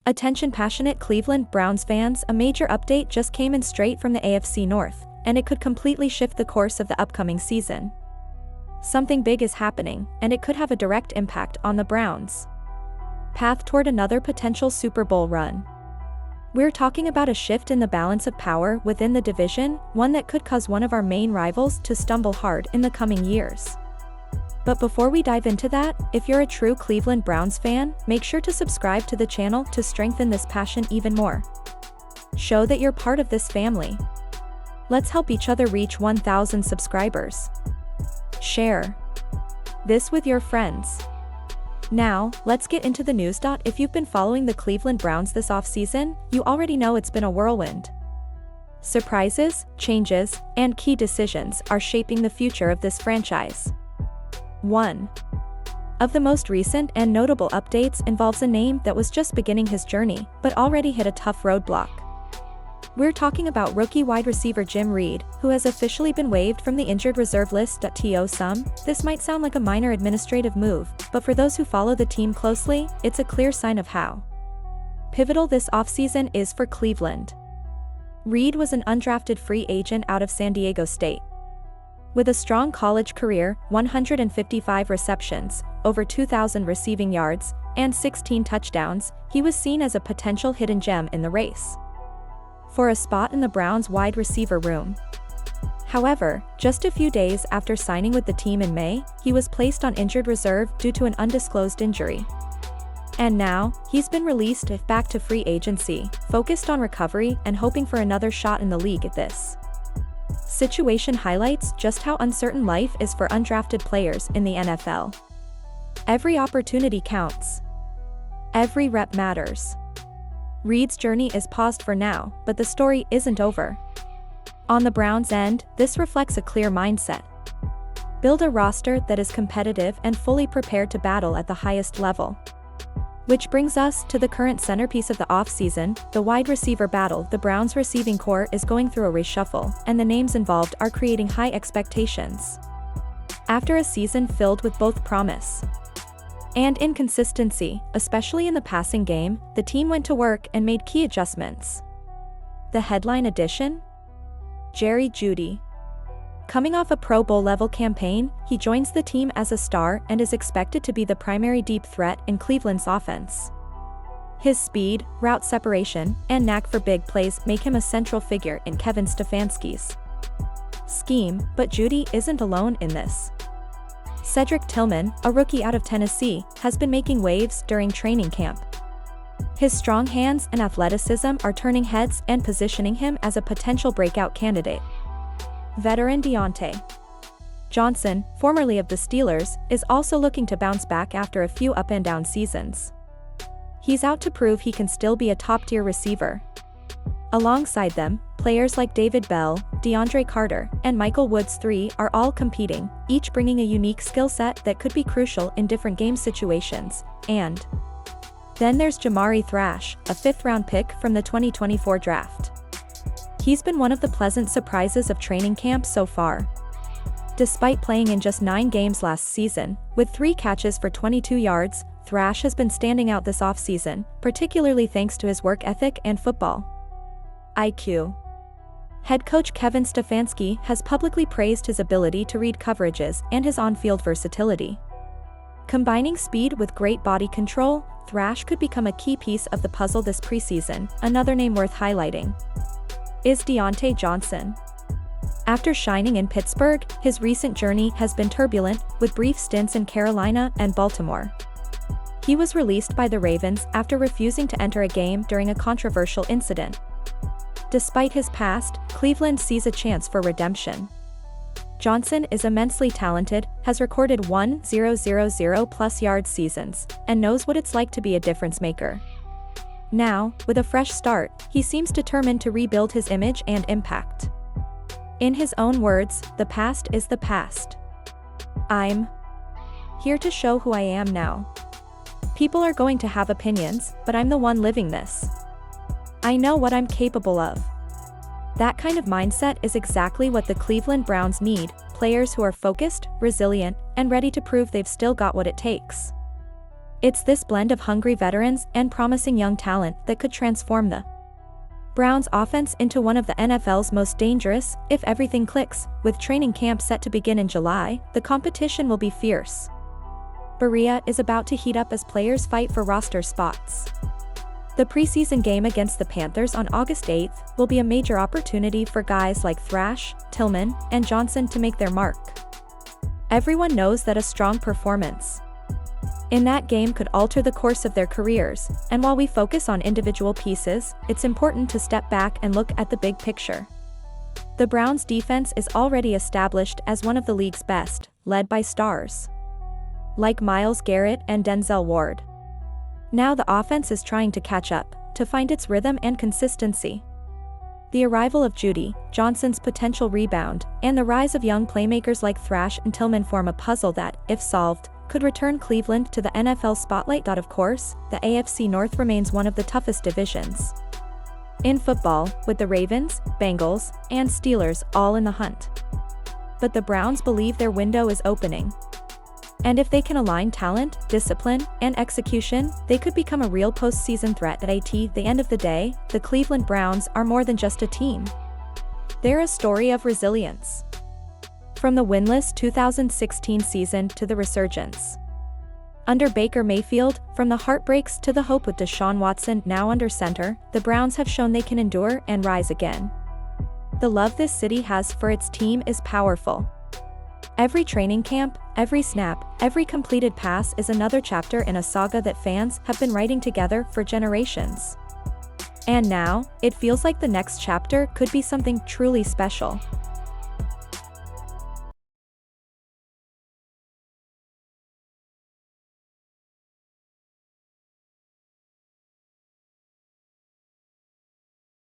Attention passionate Cleveland Browns fans, a major update just came in straight from the AFC North, and it could completely shift the course of the upcoming season. Something big is happening, and it could have a direct impact on the Browns' path toward another potential Super Bowl run. We're talking about a shift in the balance of power within the division, one that could cause one of our main rivals to stumble hard in the coming years. But before we dive into that, if you're a true Cleveland Browns fan, make sure to subscribe to the channel to strengthen this passion even more. Show that you're part of this family. Let's help each other reach 1,000 subscribers. Share this with your friends. Now, let's get into the news. If you've been following the Cleveland Browns this offseason, you already know it's been a whirlwind. Surprises, changes, and key decisions are shaping the future of this franchise. One of the most recent and notable updates involves a name that was just beginning his journey, but already hit a tough roadblock. We're talking about rookie wide receiver Jim Reed, who has officially been waived from the injured reserve list. This might sound like a minor administrative move, but for those who follow the team closely, it's a clear sign of how pivotal this offseason is for Cleveland. Reed was an undrafted free agent out of San Diego State. With a strong college career, 155 receptions, over 2,000 receiving yards, and 16 touchdowns, he was seen as a potential hidden gem in the race for a spot in the Browns' wide receiver room. However, just a few days after signing with the team in May, he was placed on injured reserve due to an undisclosed injury. And now, he's been released back to free agency, focused on recovery and hoping for another shot in the league. This situation highlights just how uncertain life is for undrafted players in the NFL. Every opportunity counts. Every rep matters. Reed's journey is paused for now, but the story isn't over. On the Browns' end, this reflects a clear mindset. Build a roster that is competitive and fully prepared to battle at the highest level. Which brings us to the current centerpiece of the offseason, the wide receiver battle. The Browns' receiving core is going through a reshuffle, and the names involved are creating high expectations. After a season filled with both promise and inconsistency, especially in the passing game, the team went to work and made key adjustments. The headline addition? Jerry Jeudy. Coming off a Pro Bowl-level campaign, he joins the team as a star and is expected to be the primary deep threat in Cleveland's offense. His speed, route separation, and knack for big plays make him a central figure in Kevin Stefanski's scheme, but Jeudy isn't alone in this. Cedric Tillman, a rookie out of Tennessee, has been making waves during training camp. His strong hands and athleticism are turning heads and positioning him as a potential breakout candidate. Veteran Deontay Johnson, formerly of the Steelers, is also looking to bounce back after a few up-and-down seasons. He's out to prove he can still be a top-tier receiver. Alongside them, players like David Bell, DeAndre Carter, and Michael Woods III are all competing, each bringing a unique skill set that could be crucial in different game situations. And then there's Jamari Thrash, a fifth-round pick from the 2024 draft. He's been one of the pleasant surprises of training camp so far. Despite playing in just 9 games last season, with 3 catches for 22 yards, Thrash has been standing out this offseason, particularly thanks to his work ethic and football IQ. Head coach Kevin Stefanski has publicly praised his ability to read coverages and his on-field versatility. Combining speed with great body control, Thrash could become a key piece of the puzzle this preseason. Another name worth highlighting is Deontay Johnson. After shining in Pittsburgh, his recent journey has been turbulent, with brief stints in Carolina and Baltimore. He was released by the Ravens after refusing to enter a game during a controversial incident. Despite his past, Cleveland sees a chance for redemption. Johnson is immensely talented, has recorded 1,000+ yard seasons, and knows what it's like to be a difference maker. Now, with a fresh start, he seems determined to rebuild his image and impact. In his own words, "The past is the past. I'm here to show who I am now. People are going to have opinions, but I'm the one living this. I know what I'm capable of." That kind of mindset is exactly what the Cleveland Browns need, players who are focused, resilient, and ready to prove they've still got what it takes. It's this blend of hungry veterans and promising young talent that could transform the Browns offense into one of the NFL's most dangerous, if everything clicks. With training camp set to begin in July, the competition will be fierce. Berea is about to heat up as players fight for roster spots. The preseason game against the Panthers on August 8th will be a major opportunity for guys like Thrash, Tillman, and Johnson to make their mark. Everyone knows that a strong performance in that game could alter the course of their careers, and while we focus on individual pieces, it's important to step back and look at the big picture. The Browns' defense is already established as one of the league's best, led by stars like Myles Garrett and Denzel Ward. Now the offense is trying to catch up, to find its rhythm and consistency. The arrival of Judy, Johnson's potential rebound, and the rise of young playmakers like Thrash and Tillman form a puzzle that, if solved, could return Cleveland to the NFL spotlight. Of course, the AFC North remains one of the toughest divisions in football, with the Ravens, Bengals, and Steelers all in the hunt. But the Browns believe their window is opening. And if they can align talent, discipline, and execution, they could become a real postseason threat. At the end of the day, the Cleveland Browns are more than just a team. They're a story of resilience. From the winless 2016 season to the resurgence under Baker Mayfield, from the heartbreaks to the hope with Deshaun Watson now under center, the Browns have shown they can endure and rise again. The love this city has for its team is powerful. Every training camp, every snap, every completed pass is another chapter in a saga that fans have been writing together for generations. And now, it feels like the next chapter could be something truly special.